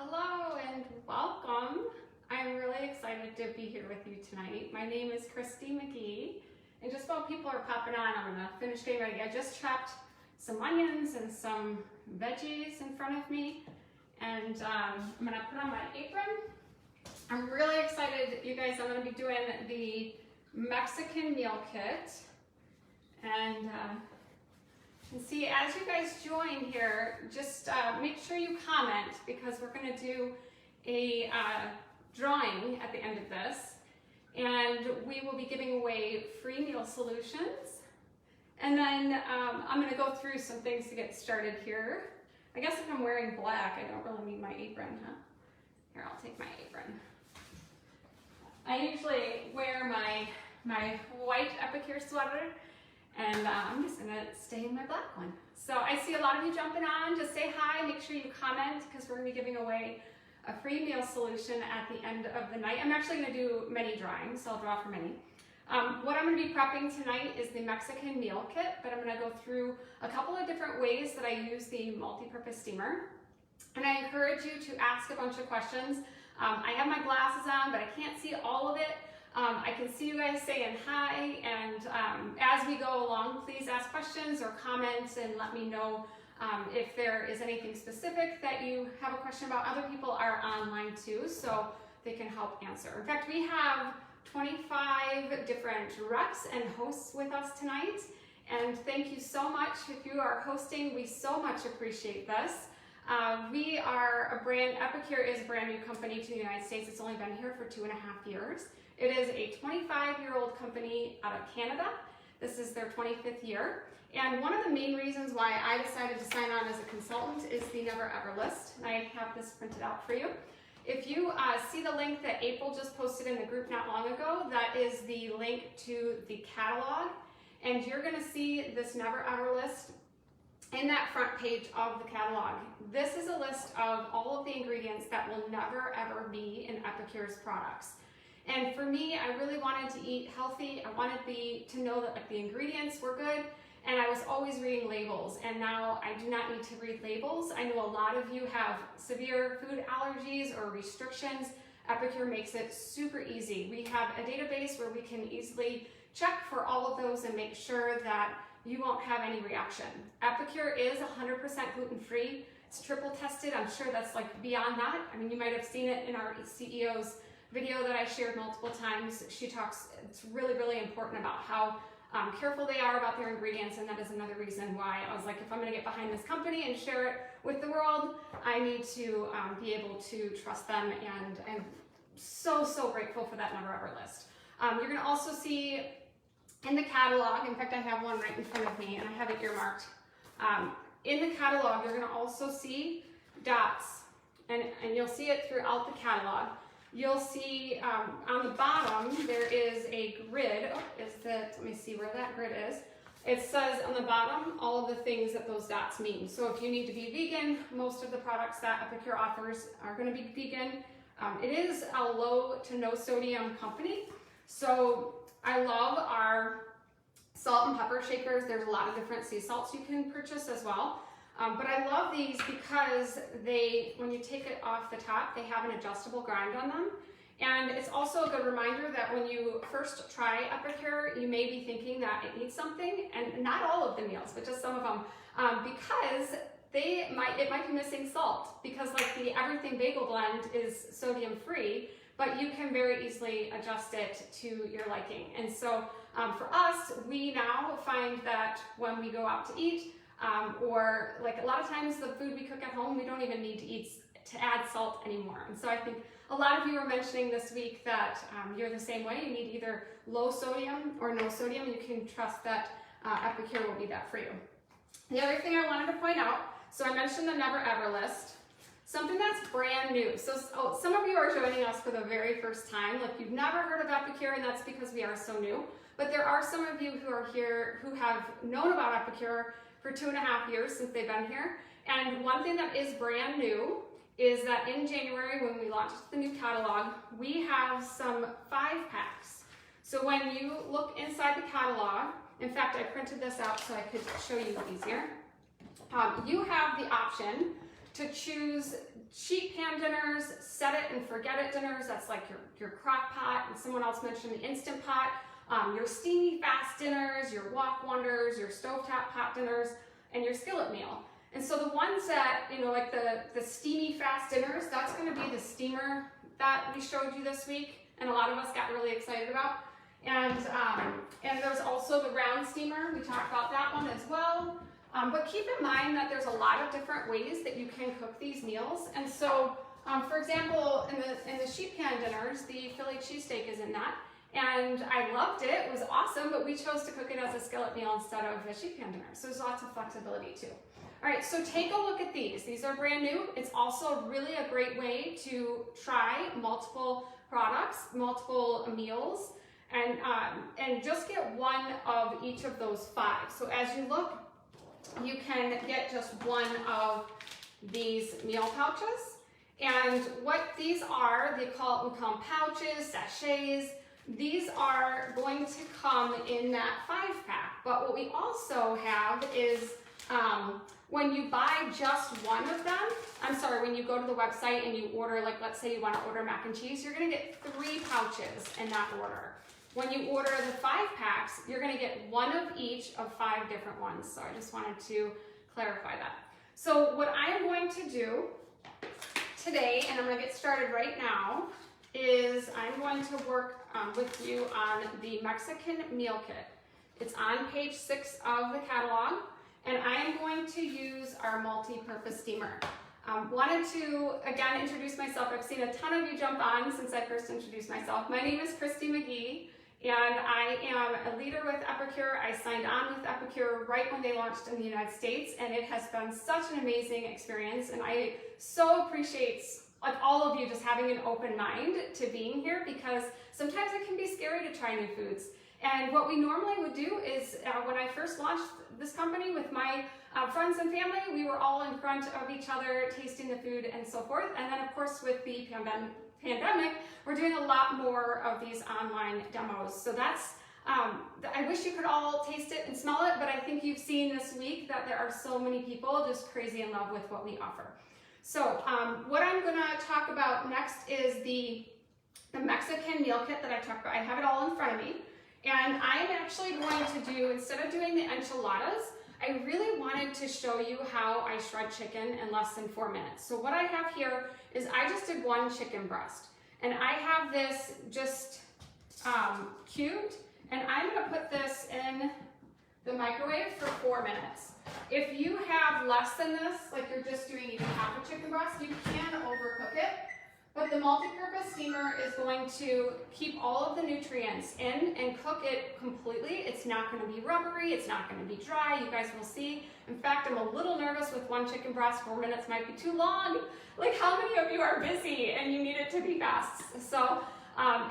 Hello and welcome. I'm really excited to be here with you tonight. My name is Christy McGee, and just while people are popping on, I'm gonna finish getting ready. I just chopped some onions and some veggies in front of me, and I'm gonna put on my apron. I'm really excited, you guys. I'm gonna be doing the Mexican meal kit, and see, as you guys join here, just make sure you comment because we're going to do a drawing at the end of this, and we will be giving away free meal solutions. And then I'm going to go through some things to get started here. I guess if I'm wearing black, I don't really need my apron, huh? Here, I'll take my apron. I usually wear my white Epicure sweater, and I'm just gonna stay in my black one. So I see a lot of you jumping on. Just say hi, make sure you comment because we're gonna be giving away a free meal solution at the end of the night. I'm actually gonna do many drawings, so I'll draw for many. What I'm gonna be prepping tonight is the Mexican meal kit, but I'm gonna go through a couple of different ways that I use the multi-purpose steamer. And I encourage you to ask a bunch of questions. I have my glasses on, but I can't see all of it. I can see you guys saying hi, and as we go along, please ask questions or comments and let me know if there is anything specific that you have a question about. Other people are online too, so they can help answer. In fact, we have 25 different reps and hosts with us tonight, and thank you so much. If you are hosting, we so much appreciate this. We are a brand, Epicure is a brand new company to the United States. It's only been here for 2.5 years. It is a 25-year-old company out of Canada. This is their 25th year. And one of the main reasons why I decided to sign on as a consultant is the Never Ever list. And I have this printed out for you. If you see the link that April just posted in the group not long ago, that is the link to the catalog. And you're gonna see this Never Ever list in that front page of the catalog. This is a list of all of the ingredients that will never ever be in Epicure's products. And for me, I really wanted to eat healthy. I wanted to know that the ingredients were good, and I was always reading labels, and now I do not need to read labels. I know a lot of you have severe food allergies or restrictions. Epicure makes it super easy. We have a database where we can easily check for all of those and make sure that you won't have any reaction. Epicure is 100% gluten-free. It's triple tested. I'm sure that's like beyond that. I mean, you might have seen it in our CEO's video that I shared multiple times. She talks, it's really, really important about how careful they are about their ingredients, and that is another reason why I was like, if I'm gonna get behind this company and share it with the world, I need to be able to trust them, and I'm so, so grateful for that Never Ever list. You're gonna also see in the catalog, in fact I have one right in front of me and I have it earmarked. In the catalog, you're gonna also see dots, and you'll see it throughout the catalog. You'll see on the bottom, there is a grid. Oh, let me see where that grid is. It says on the bottom, all of the things that those dots mean. So if you need to be vegan, most of the products that Epicure offers are gonna be vegan. It is a low to no sodium company. So I love our salt and pepper shakers. There's a lot of different sea salts you can purchase as well. But I love these because when you take it off the top, they have an adjustable grind on them. And it's also a good reminder that when you first try Epicure, you may be thinking that it needs something, and not all of the meals, but just some of them, because it might be missing salt, because like the Everything Bagel Blend is sodium free, but you can very easily adjust it to your liking. And so for us, we now find that when we go out to eat, or like a lot of times the food we cook at home, we don't even need to add salt anymore. And so I think a lot of you were mentioning this week that you're the same way. You need either low sodium or no sodium, and you can trust that Epicure will be that for you. The other thing I wanted to point out, so I mentioned the Never Ever list, something that's brand new. So some of you are joining us for the very first time, like you've never heard of Epicure, and that's because we are so new. But there are some of you who are here who have known about Epicure for 2.5 years since they've been here. And one thing that is brand new is that in January, when we launched the new catalog, we have some 5-packs. So when you look inside the catalog, in fact, I printed this out so I could show you easier. You have the option to choose cheap pan dinners, set it and forget it dinners. That's like your crock pot, and someone else mentioned the Instant Pot, your steamy fast dinners, your wok wonders, your stovetop pot dinners, and your skillet meal. And so the ones that, you know, like the steamy fast dinners, that's going to be the steamer that we showed you this week, and a lot of us got really excited about. And there's also the round steamer. We talked about that one as well. But keep in mind that there's a lot of different ways that you can cook these meals. And so, for example, in the sheet pan dinners, the Philly cheesesteak is in that. And I loved it. It was awesome, but we chose to cook it as a skillet meal instead of a sheet pan dinner. So there's lots of flexibility too. All right, so take a look at these. These are brand new. It's also really a great way to try multiple products, multiple meals, and just get one of each of those 5. So as you look, you can get just one of these meal pouches. And what these are, we call them pouches, sachets. These are going to come in that 5-pack. But what we also have is when you buy just one of them, when you go to the website and you order, like let's say you want to order mac and cheese, you're going to get 3 pouches in that order. When you order the 5-packs, you're going to get one of each of 5 different ones. So I just wanted to clarify that. So what I am going to do today, and I'm going to get started right now, is I'm going to work with you on the Mexican meal kit. It's on page 6 of the catalog, and I am going to use our multi-purpose steamer. Wanted to, again, introduce myself. I've seen a ton of you jump on since I first introduced myself. My name is Christy McGee, and I am a leader with Epicure. I signed on with Epicure right when they launched in the United States, and it has been such an amazing experience, and I so appreciate like all of you just having an open mind to being here, because sometimes it can be scary to try new foods. And what we normally would do is when I first launched this company with my friends and family, we were all in front of each other tasting the food and so forth. And then of course with the pandemic, we're doing a lot more of these online demos. So that's, I wish you could all taste it and smell it, but I think you've seen this week that there are so many people just crazy in love with what we offer. So what I'm gonna talk about next is the Mexican meal kit that I talked about. I have it all in front of me. And I'm actually going to do, instead of doing the enchiladas, I really wanted to show you how I shred chicken in less than 4 minutes. So what I have here is I just did 1 chicken breast. And I have this just cubed, and I'm gonna put this in the microwave for 4 minutes. If you have less than this, like you're just doing even half a chicken breast, you can overcook it. But the multi-purpose steamer is going to keep all of the nutrients in and cook it completely. It's not going to be rubbery, it's not going to be dry, you guys will see. In fact, I'm a little nervous with 1 chicken breast. 4 minutes might be too long. Like, how many of you are busy and you need it to be fast? So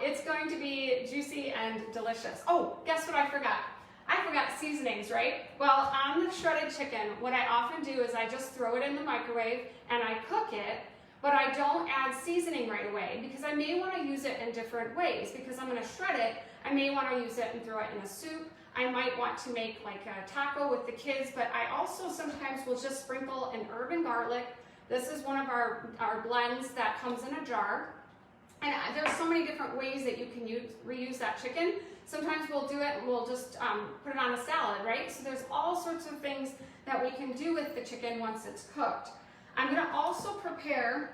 it's going to be juicy and delicious. Oh, guess what I forgot? I forgot seasonings, right? Well, on the shredded chicken, what I often do is I just throw it in the microwave and I cook it. But I don't add seasoning right away because I may want to use it in different ways. Because I'm going to shred it, I may want to use it and throw it in a soup. I might want to make like a taco with the kids, but I also sometimes will just sprinkle an herb and garlic. This is one of our blends that comes in a jar. And there's so many different ways that you can reuse that chicken. Sometimes we'll do it and we'll just put it on a salad, right? So there's all sorts of things that we can do with the chicken once it's cooked. I'm going to also prepare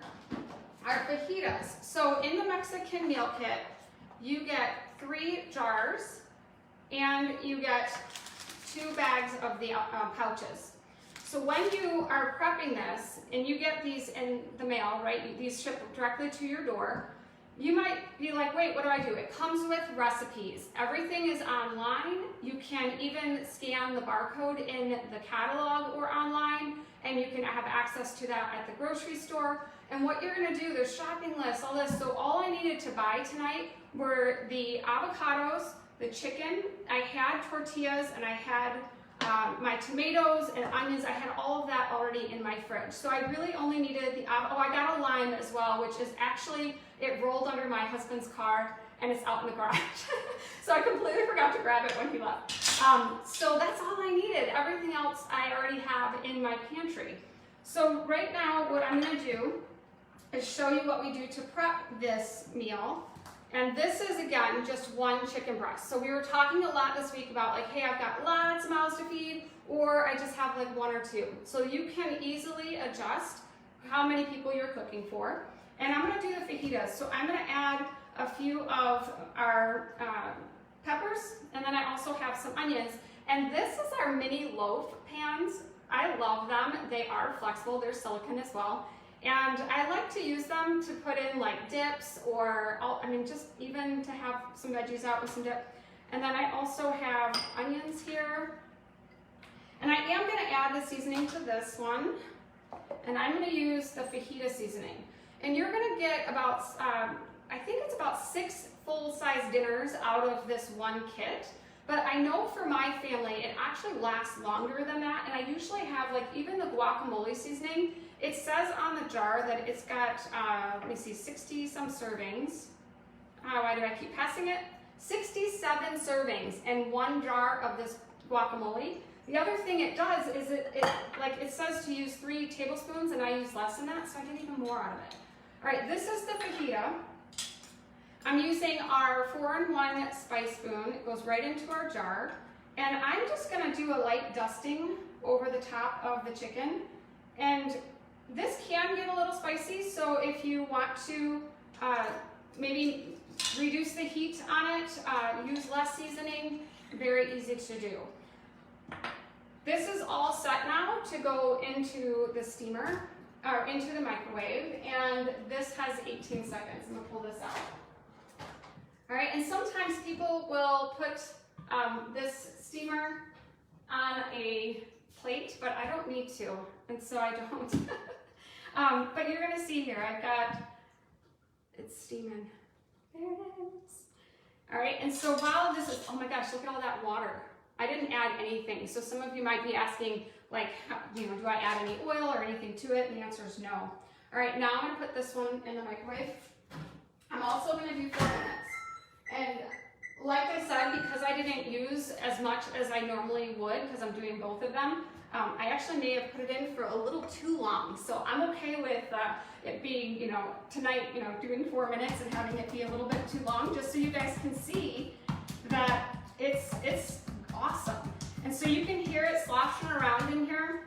our fajitas. So in the Mexican meal kit, you get 3 jars and you get 2 bags of the pouches. So when you are prepping this and you get these in the mail, right, these ship directly to your door, you might be like, wait, what do I do? It comes with recipes. Everything is online. You can even scan the barcode in the catalog or online, and you can have access to that at the grocery store. And what you're gonna do, there's shopping lists, all this. So all I needed to buy tonight were the avocados, the chicken. I had tortillas and I had my tomatoes and onions. I had all of that already in my fridge. So I really only needed the, I got a lime as well, which is actually, it rolled under my husband's car and it's out in the garage. So I completely forgot to grab it when he left. So that's all I needed. Everything else I already have in my pantry. So right now what I'm gonna do is show you what we do to prep this meal. And this is, again, just one chicken breast. So we were talking a lot this week about like, hey, I've got lots of mouths to feed, or I just have like one or two. So you can easily adjust how many people you're cooking for. And I'm gonna do the fajitas. So I'm gonna add a few of our peppers, and then I also have some onions. And this is our mini loaf pans. I love them. They are flexible, they're silicone as well. And I like to use them to put in like dips, or I mean just even to have some veggies out with some dip. And then I also have onions here. And I am gonna add the seasoning to this one. And I'm gonna use the fajita seasoning. And you're gonna get about, I think it's about 6 full-size dinners out of this one kit. But I know for my family, it actually lasts longer than that. And I usually have like even the guacamole seasoning. It says on the jar that it's got, let me see, 60 some servings. Why do I keep passing it? 67 servings in one jar of this guacamole. The other thing it does is it says to use 3 tablespoons, and I use less than that, so I get even more out of it. All right, this is the fajita. I'm using our 4-in-1 spice spoon. It goes right into our jar. And I'm just gonna do a light dusting over the top of the chicken. And this can get a little spicy, so if you want to maybe reduce the heat on it, use less seasoning, very easy to do. This is all set now to go into the steamer, or into the microwave, and this has 18 seconds. I'm gonna pull this out. All right, and sometimes people will put this steamer on a plate, but I don't need to, and so I don't. But you're gonna see here, I've got, it's steaming. There it is. All right, and so while this is, oh my gosh, look at all that water. I didn't add anything. So some of you might be asking, like, you know, do I add any oil or anything to it? And the answer is no. All right, now I'm gonna put this one in the microwave. I'm also gonna do 4 minutes. And like I said, because I didn't use as much as I normally would, because I'm doing both of them, I actually may have put it in for a little too long. So I'm okay with it being, you know, tonight, you know, doing 4 minutes and having it be a little bit too long, just so you guys can see that it's awesome. And so you can hear it sloshing around in here.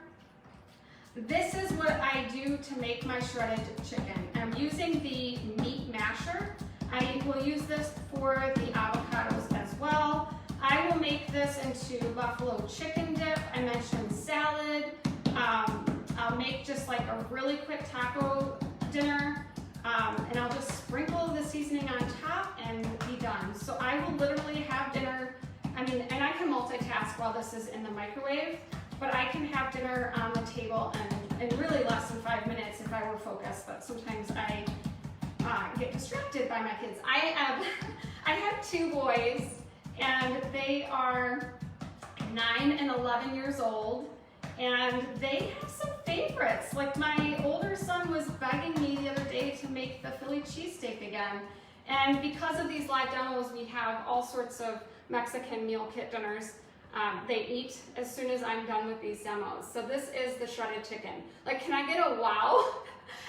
This is what I do to make my shredded chicken. I'm using the meat masher. I will use this for the avocados as well. I will make this into buffalo chicken dip. I mentioned salad. I'll make just like a really quick taco dinner. And I'll just sprinkle the seasoning on top and be done. So I will literally have dinner. I mean, and I can multitask while this is in the microwave, but I can have dinner on the table in really less than 5 minutes if I were focused, but sometimes I get distracted by my kids. I have 2 boys, and they are 9 and 11 years old, and they have some favorites. Like my older son was begging me the other day to make the Philly cheesesteak again, and because of these live demos, we have all sorts of Mexican meal kit dinners. They eat as soon as I'm done with these demos. So this is the shredded chicken. Like, can I get a wow?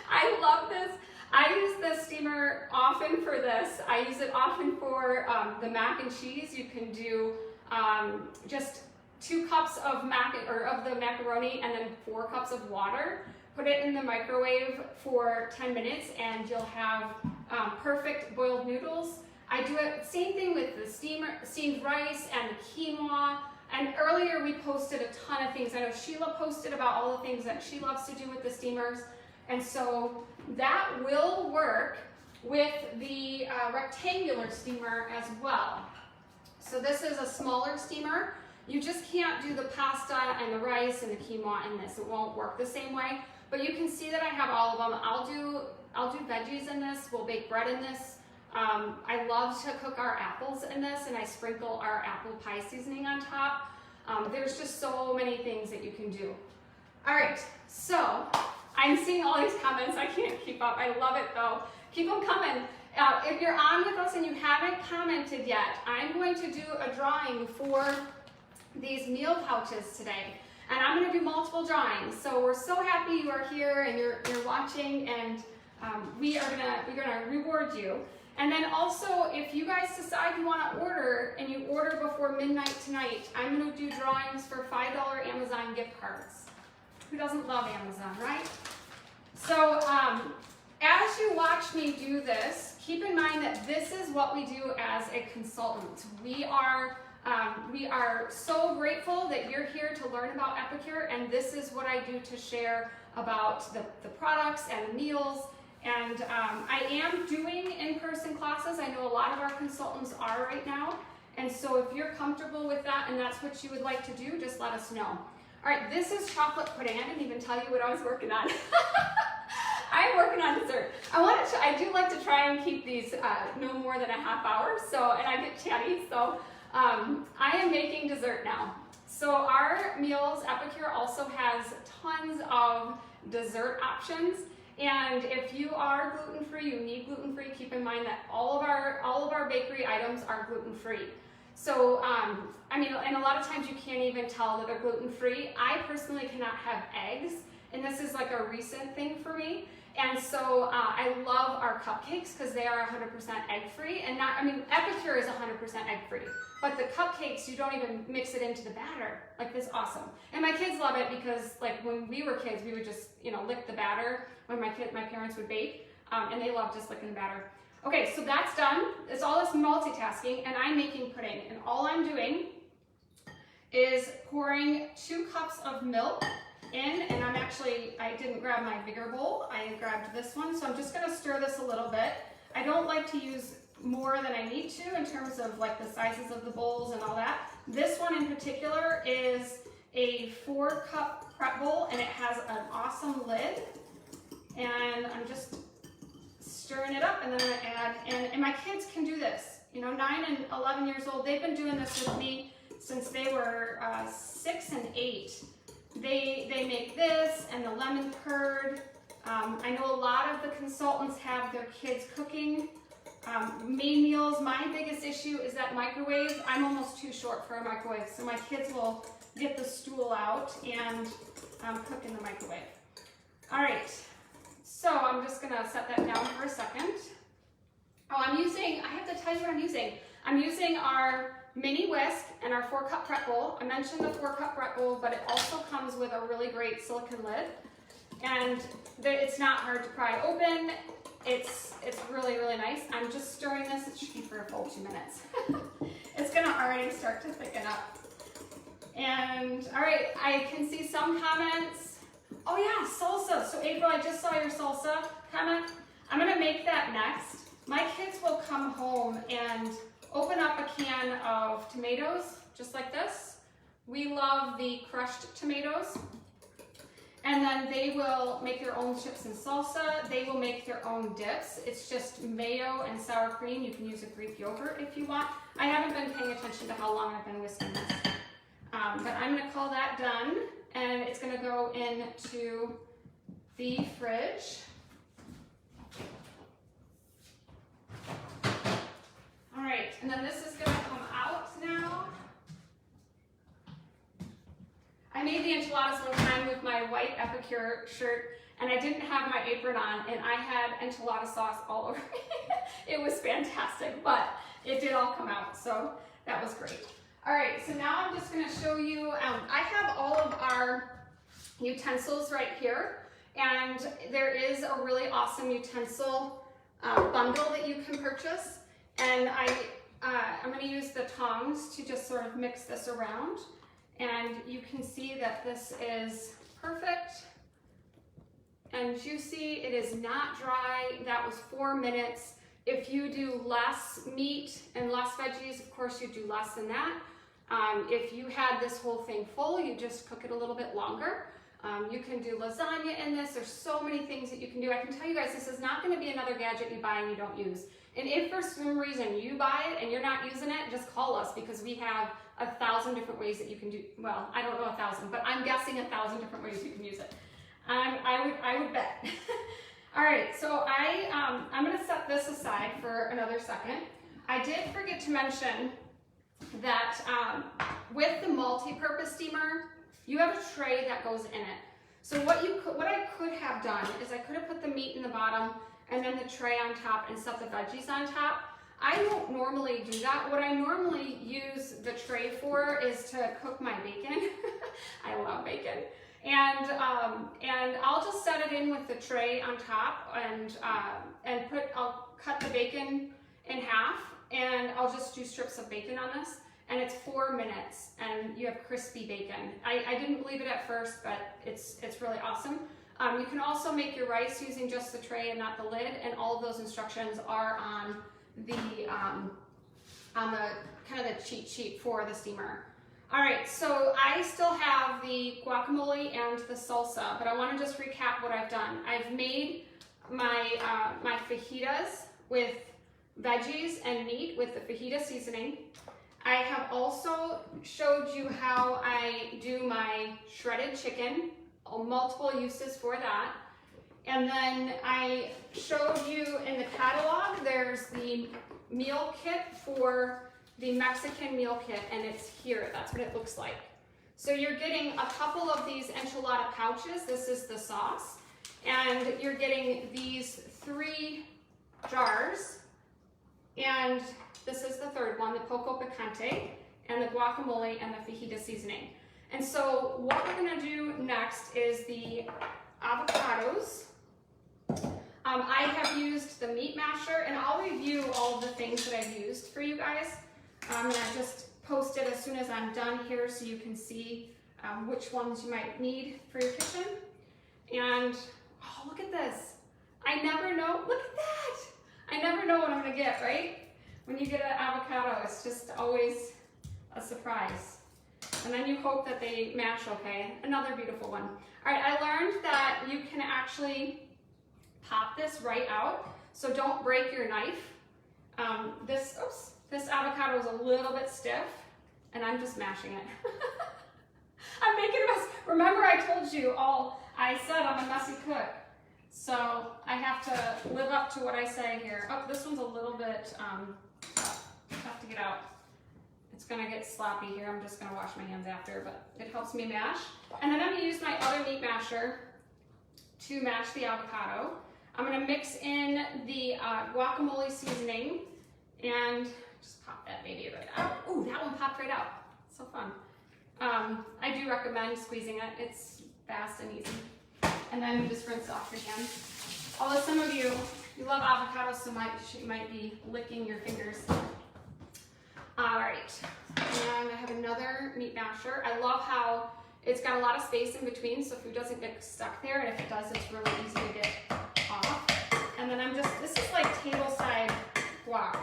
I love this. I use the steamer often for this. I use it often for the mac and cheese. You can do just 2 cups of the macaroni and then 4 cups of water. Put it in the microwave for 10 minutes and you'll have perfect boiled noodles. I do it, same thing with the steamed rice and the quinoa. And earlier we posted a ton of things. I know Sheila posted about all the things that she loves to do with the steamers. And so that will work with the rectangular steamer as well. So this is a smaller steamer. You just can't do the pasta and the rice and the quinoa in this. It won't work the same way. But you can see that I have all of them. I'll do veggies in this. We'll bake bread in this. I love to cook our apples in this, and I sprinkle our apple pie seasoning on top. There's just so many things that you can do. All right, so I'm seeing all these comments. I can't keep up. I love it though. Keep them coming. If you're on with us and you haven't commented yet, I'm going to do a drawing for these meal pouches today. And I'm going to do multiple drawings. So we're so happy you are here and you're watching, and we're gonna reward you. And then also, if you guys decide you want to order and you order before midnight tonight, I'm going to do drawings for $5 Amazon gift cards. Who doesn't love Amazon, right? So as you watch me do this, keep in mind that this is what we do as a consultant. We are so grateful that you're here to learn about Epicure, and this is what I do to share about the products and the meals. And I am doing in-person classes. I know a lot of our consultants are right now. And so if you're comfortable with that and that's what you would like to do, just let us know. All right, this is chocolate pudding. I didn't even tell you what I was working on. I'm working on dessert. I do like to try and keep these no more than a half hour, and I get chatty, so I am making dessert now. So our meals, Epicure also has tons of dessert options. And if you are gluten-free, you need gluten-free, keep in mind that all of our bakery items are gluten-free. So, I mean, and a lot of times you can't even tell that they're gluten-free. I personally cannot have eggs, and this is like a recent thing for me. And so I love our cupcakes because they are 100% egg-free. And Epicure is 100% egg-free. But the cupcakes, you don't even mix it into the batter. Like, this is awesome. And my kids love it because, like, when we were kids, we would just, lick the batter when my parents would bake. And they love just licking the batter. Okay, so that's done. It's all this multitasking, and I'm making pudding. And all I'm doing is pouring 2 cups of milk in, and I didn't grab my bigger bowl, I grabbed this one, so I'm just going to stir this a little bit. I don't like to use more than I need to in terms of like the sizes of the bowls and all that. This one in particular is a 4-cup prep bowl, and it has an awesome lid, and I'm just stirring it up, and then I'm going to add, and my kids can do this, 9 and 11 years old. They've been doing this with me since they were 6 and 8. They make this and the lemon curd. I know a lot of the consultants have their kids cooking main meals. My biggest issue is that microwave. I'm almost too short for a microwave, so my kids will get the stool out and cook in the microwave. All right, so I'm just gonna set that down for a second. Oh, I have to tell you what I'm using. I'm using our mini whisk and our 4-cup prep bowl. I mentioned the 4-cup prep bowl, but it also comes with a really great silicone lid. And it's not hard to pry open. It's really, really nice. I'm just stirring this. It should be for a full 2 minutes. It's gonna already start to thicken up. And all right, I can see some comments. Oh yeah, salsa. So April, I just saw your salsa comment. I'm gonna make that next. My kids will come home and open up a can of tomatoes, just like this. We love the crushed tomatoes. And then they will make their own chips and salsa. They will make their own dips. It's just mayo and sour cream. You can use a Greek yogurt if you want. I haven't been paying attention to how long I've been whisking this. But I'm gonna call that done. And it's gonna go into the fridge. All right, and then this is gonna come out now. I made the enchiladas one time with my white Epicure shirt, and I didn't have my apron on, and I had enchilada sauce all over me. It was fantastic, but it did all come out, so that was great. All right, so now I'm just gonna show you, I have all of our utensils right here, and there is a really awesome utensil bundle that you can purchase. And I'm going to use the tongs to just sort of mix this around. And you can see that this is perfect and juicy. It is not dry. That was 4 minutes. If you do less meat and less veggies, of course you do less than that. If you had this whole thing full, you just cook it a little bit longer. You can do lasagna in this. There's so many things that you can do. I can tell you guys, this is not going to be another gadget you buy and you don't use. And if for some reason you buy it and you're not using it, just call us, because we have 1,000 different ways that you can do, well, I don't know 1,000, but I'm guessing 1,000 different ways you can use it. I would bet. All right, so I'm going to set this aside for another second. I did forget to mention that with the multi-purpose steamer, You have a tray that goes in it. So what I could have done is I could have put the meat in the bottom and then the tray on top and set the veggies on top. I don't normally do that. What I normally use the tray for is to cook my bacon. I love bacon. And I'll just set it in with the tray on top and I'll cut the bacon in half and I'll just do strips of bacon on this. And it's 4 minutes and you have crispy bacon. I didn't believe it at first, but it's really awesome. You can also make your rice using just the tray and not the lid, and all of those instructions are on the kind of the cheat sheet for the steamer. All right, so I still have the guacamole and the salsa, but I want to just recap what I've done. I've made my my fajitas with veggies and meat with the fajita seasoning. I have also showed you how I do my shredded chicken, multiple uses for that. And then I showed you in the catalog, there's the meal kit for the Mexican meal kit, and it's here. That's what it looks like. So you're getting a couple of these enchilada pouches. This is the sauce. And you're getting these 3 jars. And this is the third one, the poco picante, and the guacamole and the fajita seasoning. And so what we're gonna do next is the avocados. I have used the meat masher, and I'll review all of the things that I've used for you guys. And I just post it as soon as I'm done here so you can see which ones you might need for your kitchen. And oh, look at this. I never know, look at that. I never know what I'm gonna get, right? When you get an avocado, it's just always a surprise. And then you hope that they mash okay. Another beautiful one. All right, I learned that you can actually pop this right out, so don't break your knife. This avocado is a little bit stiff, and I'm just mashing it. I'm making a mess. Remember I told you I said I'm a messy cook. So I have to live up to what I say here. Oh, this one's a little bit tough to get out. It's gonna get sloppy here. I'm just gonna wash my hands after, but it helps me mash. And then I'm gonna use my other meat masher to mash the avocado. I'm gonna mix in the guacamole seasoning and just pop that baby right out. Ooh, that one popped right out. So fun. I do recommend squeezing it. It's fast and easy. And then you just rinse off your hands. Although some of you love avocados, so you might be licking your fingers. All right, and I have another meat masher. I love how it's got a lot of space in between, so food doesn't get stuck there, and if it does, it's really easy to get off. And then this is like table-side guac.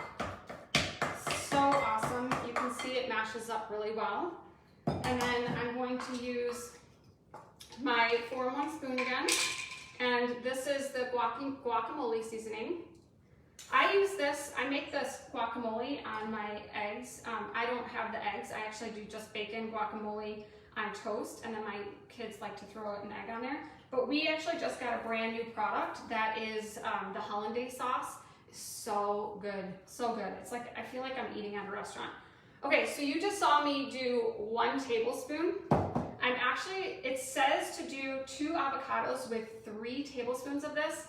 So awesome. You can see it mashes up really well. And then I'm going to use my 4-in-1 spoon again, and this is the guacamole seasoning. I make this guacamole on my eggs. I don't have the eggs. I actually do just bacon guacamole on toast, and then my kids like to throw an egg on there. But we actually just got a brand new product that is the Hollandaise Sauce. So good, so good. It's like, I feel like I'm eating at a restaurant. Okay, so you just saw me do 1 tablespoon. It says to do 2 avocados with 3 tablespoons of this.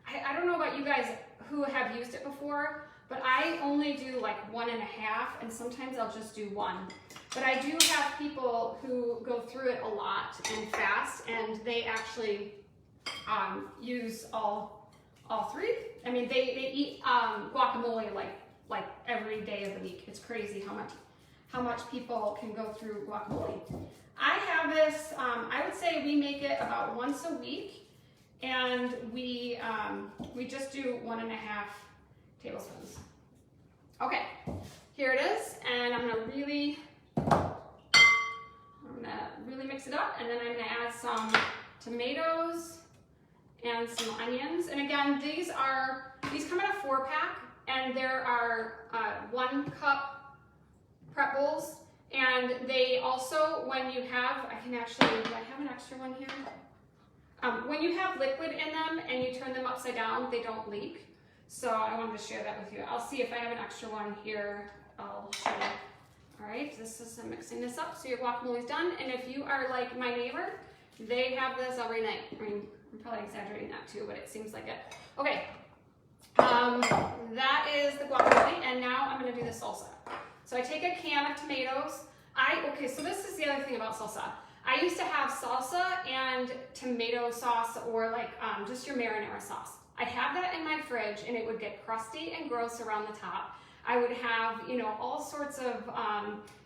I don't know about you guys who have used it before, but I only do like 1.5, and sometimes I'll just do 1. But I do have people who go through it a lot and fast, and they actually use all 3. I mean, they eat guacamole like every day of the week. It's crazy how much people can go through guacamole. I have this, I would say we make it about once a week, and we just do 1.5 tablespoons. Okay, here it is, and I'm gonna really mix it up, and then I'm gonna add some tomatoes and some onions. And again, these come in a 4-pack, and there are 1 cup prep bowls. And they also, when you have, do I have an extra one here? When you have liquid in them and you turn them upside down, they don't leak. So I wanted to share that with you. I'll see if I have an extra one here. I'll show you. All right, I'm mixing this up so your guacamole's done. And if you are like my neighbor, they have this every night. I mean, I'm probably exaggerating that too, but it seems like it. Okay, that is the guacamole, and now I'm gonna do the salsa. So I take a can of tomatoes. Okay, so this is the other thing about salsa. I used to have salsa and tomato sauce, or like just your marinara sauce. I'd have that in my fridge and it would get crusty and gross around the top. I would have, all sorts of,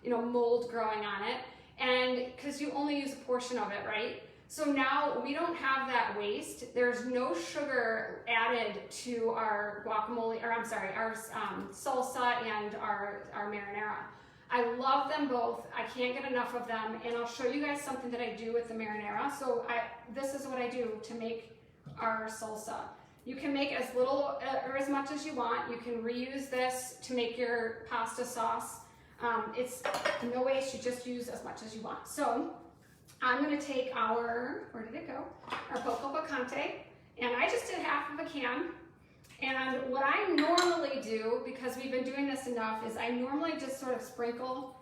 mold growing on it, and because you only use a portion of it, right? So now we don't have that waste. There's no sugar added to our guacamole, or I'm sorry, our salsa and our marinara. I love them both. I can't get enough of them, and I'll show you guys something that I do with the marinara. So this is what I do to make our salsa. You can make as little or as much as you want. You can reuse this to make your pasta sauce. It's no waste, you just use as much as you want. So I'm gonna take where did it go? Our poco picante, and I just did half of a can. And what I normally do, because we've been doing this enough, is I normally just sort of sprinkle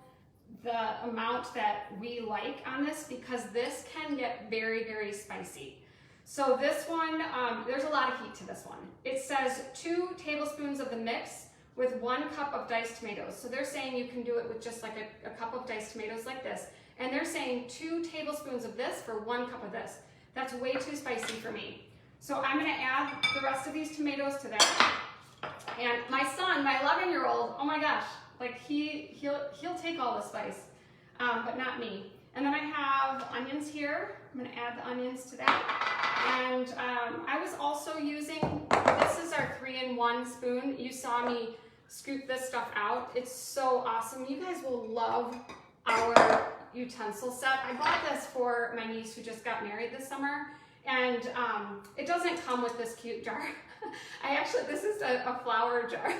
the amount that we like on this, because this can get very, very spicy. So this one, there's a lot of heat to this one. It says 2 tablespoons of the mix with 1 cup of diced tomatoes. So they're saying you can do it with just like a cup of diced tomatoes like this. And they're saying 2 tablespoons of this for 1 cup of this. That's way too spicy for me. So I'm gonna add the rest of these tomatoes to that. And my son, my 11-year-old, oh my gosh, like he'll take all the spice, but not me. And then I have onions here. I'm gonna add the onions to that. And I was also using, this is our 3-in-1 spoon. You saw me scoop this stuff out. It's so awesome. You guys will love our utensil set. I bought this for my niece who just got married this summer. And it doesn't come with this cute jar. This is a flower jar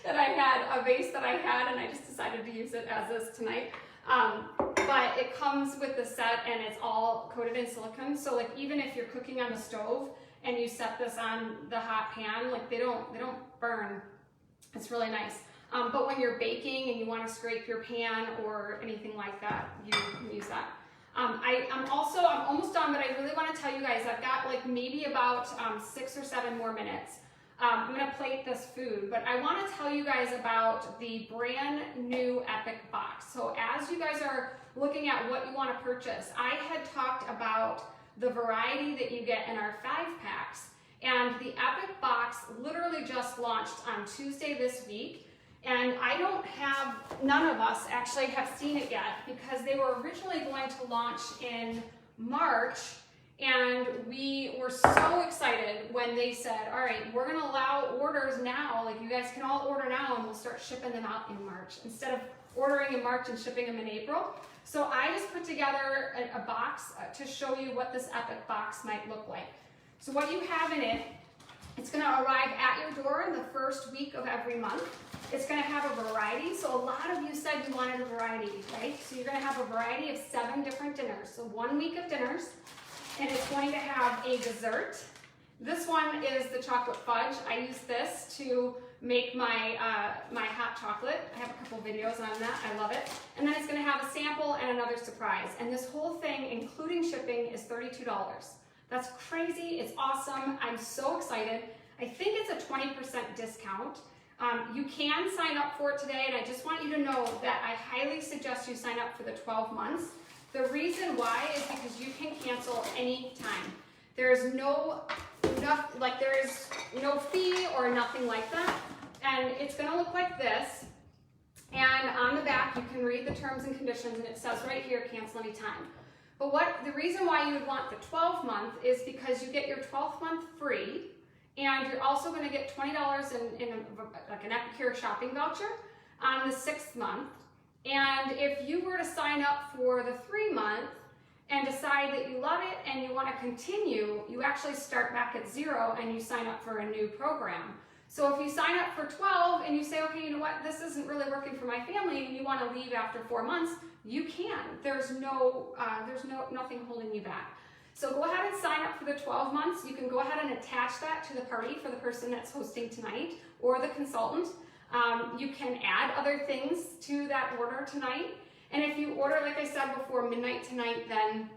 that I had, a vase that I had, and I just decided to use it as is tonight. But it comes with the set, and it's all coated in silicone. So like even if you're cooking on the stove and you set this on the hot pan, like they don't burn. It's really nice. But when you're baking and you want to scrape your pan or anything like that, you can use that. I'm almost done, but I really want to tell you guys, I've got like maybe about 6 or 7 more minutes. I'm going to plate this food, but I want to tell you guys about the brand new Epic box. So as you guys are looking at what you want to purchase, I had talked about the variety that you get in our 5-packs, and the Epic box literally just launched on Tuesday this week. And none of us actually have seen it yet, because they were originally going to launch in March, and we were so excited when they said, all right, we're gonna allow orders now, like you guys can all order now and we'll start shipping them out in March, instead of ordering in March and shipping them in April. So I just put together a box to show you what this Epic box might look like. So what you have in it, it's gonna arrive at your door in the first week of every month. It's going to have a variety. So a lot of you said you wanted a variety, right? So you're going to have a variety of 7 different dinners. So 1 week of dinners, and it's going to have a dessert. This one is the chocolate fudge. I use this to make my hot chocolate. I have a couple videos on that. I love it. And then it's going to have a sample and another surprise. And this whole thing, including shipping, is $32. That's crazy. It's awesome. I'm so excited. I think it's a 20% discount. You can sign up for it today, and I just want you to know that I highly suggest you sign up for the 12 months. The reason why is because you can cancel any time. There is no fee or nothing like that, and it's going to look like this. And on the back, you can read the terms and conditions, and it says right here, cancel anytime. But the reason why you would want the 12-month is because you get your 12th month free. And you're also going to get $20 in like an Epicure shopping voucher on the 6th month. And if you were to sign up for the 3-month and decide that you love it and you want to continue, you actually start back at 0 and you sign up for a new program. So if you sign up for 12 and you say, okay, you know what, this isn't really working for my family, and you want to leave after 4 months, you can. There's nothing holding you back. So go ahead and sign up for the 12 months. You can go ahead and attach that to the party for the person that's hosting tonight or the consultant. You can add other things to that order tonight. And if you order, like I said before, midnight tonight, then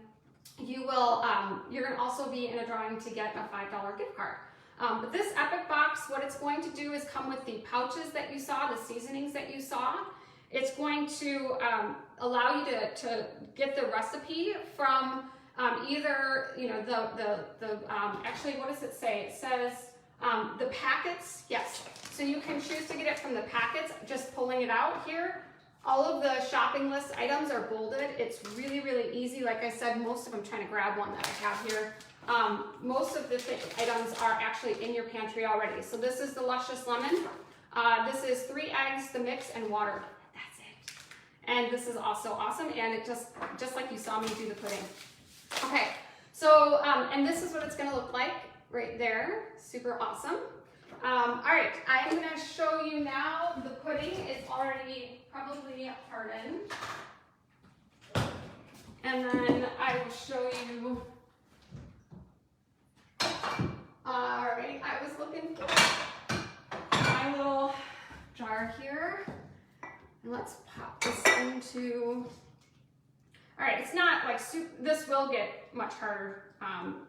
you will, you're going to also be in a drawing to get a $5 gift card. But this Epic box, what it's going to do is come with the pouches that you saw, the seasonings that you saw. It's going to allow you to get the recipe from either, you know, actually, what does it say? It says the packets, yes. So you can choose to get it from the packets, just pulling it out here. All of the shopping list items are bolded. It's really, really easy. Like I said, most of them, I'm trying to grab one that I have here. Most of the items are actually in your pantry already. So this is the Luscious Lemon. This is 3 eggs, the mix, and water. That's it. And this is also awesome. And it just like you saw me do the pudding. Okay, so, and this is what it's gonna look like right there. Super awesome. All right, I'm gonna show you now the pudding. It's already probably hardened. And then I will show you, all right, I was looking for my little jar here. And let's pop this into, all right, it's not like soup, this will get much harder,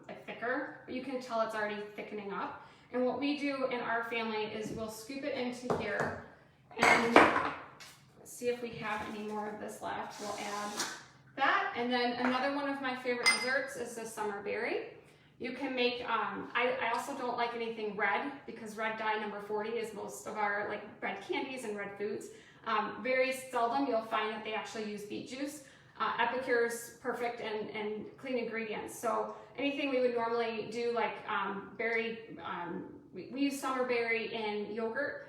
like thicker, but you can tell it's already thickening up. And what we do in our family is we'll scoop it into here and see if we have any more of this left. We'll add that. And then another one of my favorite desserts is the summer berry. You can make, I also don't like anything red because red dye number 40 is most of our like red candies and red foods. Very seldom you'll find that they actually use beet juice. Epicure's perfect and clean ingredients. So anything we would normally do like berry, we use summer berry in yogurt,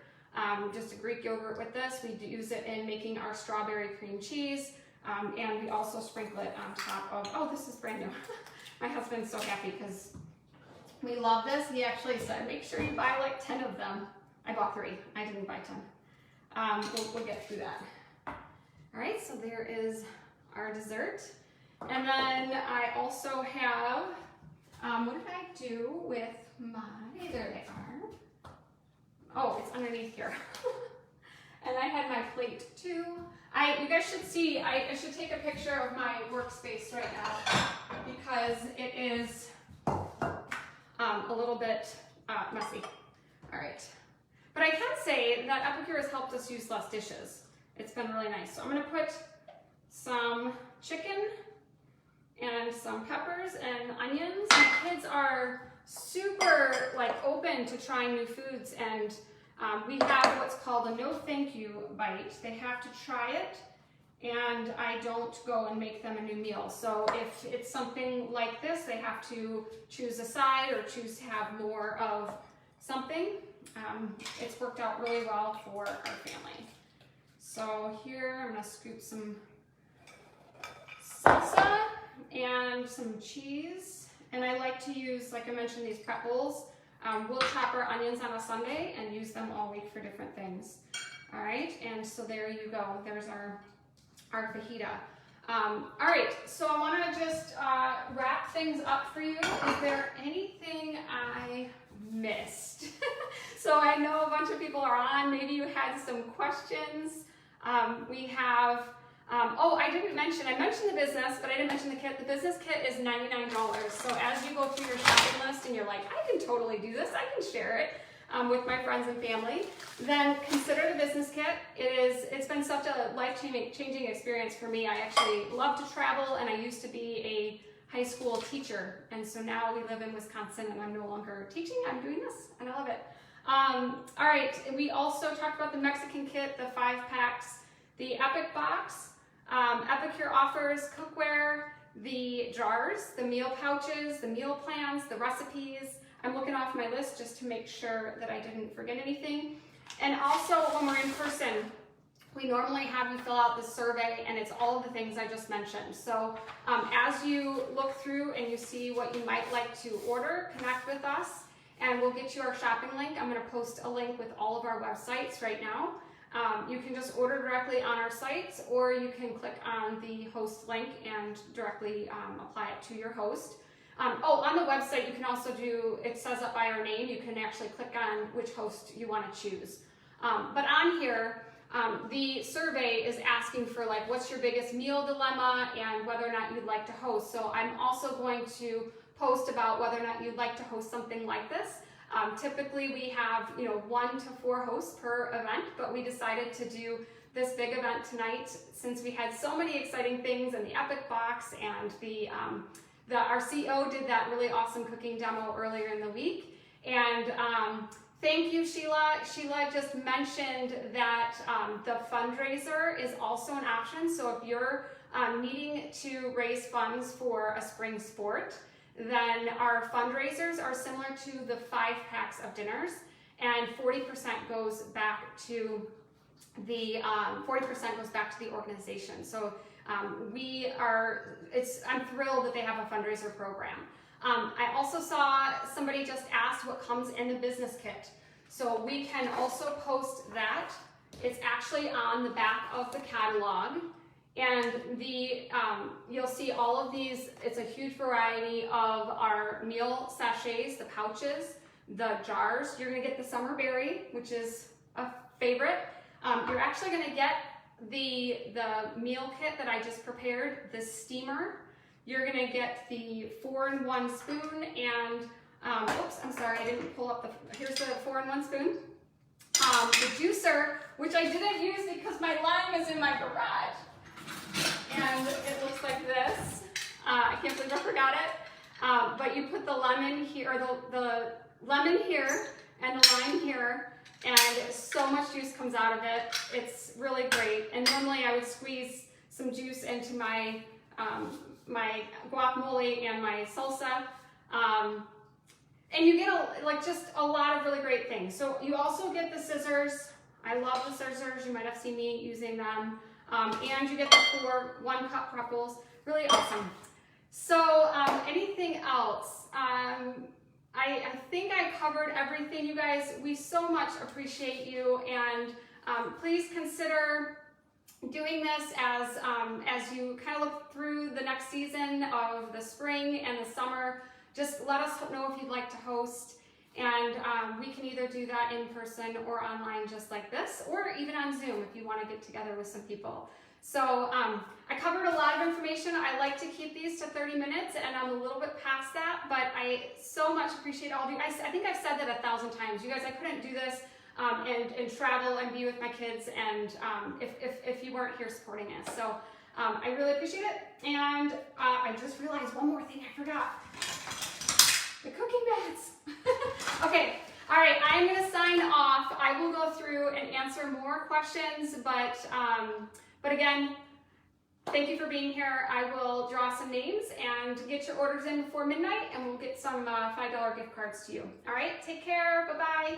just a Greek yogurt with this. We use it in making our strawberry cream cheese. And we also sprinkle it on top of, oh, this is brand new. My husband's so happy because we love this. He actually said, make sure you buy like 10 of them. I bought 3, I didn't buy 10. We'll get through that. All right, so there is our dessert. And then I also have, what did I do with my, there they are. Oh, it's underneath here. And I had my plate too. You guys should see, I should take a picture of my workspace right now because it is a little bit messy. All right. But I can say that Epicure has helped us use less dishes. It's been really nice. So I'm gonna put some chicken and some peppers and onions. My kids are super like open to trying new foods, and we have what's called a no thank you bite. They have to try it, and I don't go and make them a new meal. So if it's something like this, they have to choose a side or choose to have more of something. It's worked out really well for our family. So here I'm gonna scoop some salsa and some cheese. And I like to use, like I mentioned, these prep bowls. We'll chop our onions on a Sunday and use them all week for different things. All right, and so there you go. There's our fajita. All right, so I want to just wrap things up for you. Is there anything I missed? So I know a bunch of people are on. Maybe you had some questions. We have, oh, I mentioned the business, but I didn't mention the kit. The business kit is $99. So as you go through your shopping list and you're like, I can totally do this, I can share it with my friends and family, then consider the business kit. It's been such a life-changing experience for me. I actually love to travel, and I used to be a high school teacher. And so now we live in Wisconsin and I'm no longer teaching, I'm doing this and I love it. All right, we also talked about the Mexican kit, the 5 packs, the Epic box. Epicure offers cookware, the jars, the meal pouches, the meal plans, the recipes. I'm looking off my list just to make sure that I didn't forget anything. And also when we're in person, we normally have you fill out the survey, and it's all of the things I just mentioned. So as you look through and you see what you might like to order, connect with us and we'll get you our shopping link. I'm gonna post a link with all of our websites right now. You can just order directly on our sites, or you can click on the host link and directly apply it to your host. Oh, on the website you can also do, it says up by our name, you can actually click on which host you want to choose. But on here, the survey is asking for like, what's your biggest meal dilemma and whether or not you'd like to host. So I'm also going to post about whether or not you'd like to host something like this. Typically we have, 1 to 4 hosts per event, but we decided to do this big event tonight since we had so many exciting things in the Epic box, and our CEO did that really awesome cooking demo earlier in the week. And thank you, Sheila. Sheila just mentioned that the fundraiser is also an option. So if you're needing to raise funds for a spring sport, then our fundraisers are similar to the 5 packs of dinners, and 40% goes back to the organization. So I'm thrilled that they have a fundraiser program. I also saw somebody just asked what comes in the business kit. So we can also post that. It's actually on the back of the catalog. And you'll see all of these. It's a huge variety of our meal sachets, the pouches, the jars. You're gonna get the summer berry, which is a favorite. You're actually gonna get the meal kit that I just prepared, the steamer. You're gonna get the 4-in-1 spoon and, oops, I'm sorry, I didn't pull up here's the 4-in-1 spoon. The juicer, which I didn't use because my lime is in my garage. And it looks like this. I can't believe I forgot it. But you put the lemon here, or the lemon here, and the lime here, and so much juice comes out of it. It's really great. And normally I would squeeze some juice into my my guacamole and my salsa. And you get just a lot of really great things. So you also get the scissors. I love the scissors. You might have seen me using them. And you get the 4 1-cup pretzels. Really awesome. So anything else? I think I covered everything, you guys. We so much appreciate you, and please consider doing this as you kind of look through the next season of the spring and the summer. Just let us know if you'd like to host, and we can either do that in person or online just like this, or even on Zoom if you want to get together with some people. So I covered a lot of information. I like to keep these to 30 minutes, and I'm a little bit past that, but I so much appreciate all of you. I think I've said that 1,000 times. You guys, I couldn't do this and travel and be with my kids, and if you weren't here supporting us. So I really appreciate it. And I just realized one more thing I forgot. The cooking bags. Okay, all right, I'm gonna sign off. I will go through and answer more questions, but again, thank you for being here. I will draw some names and get your orders in before midnight, and we'll get some $5 gift cards to you. All right, take care, bye-bye.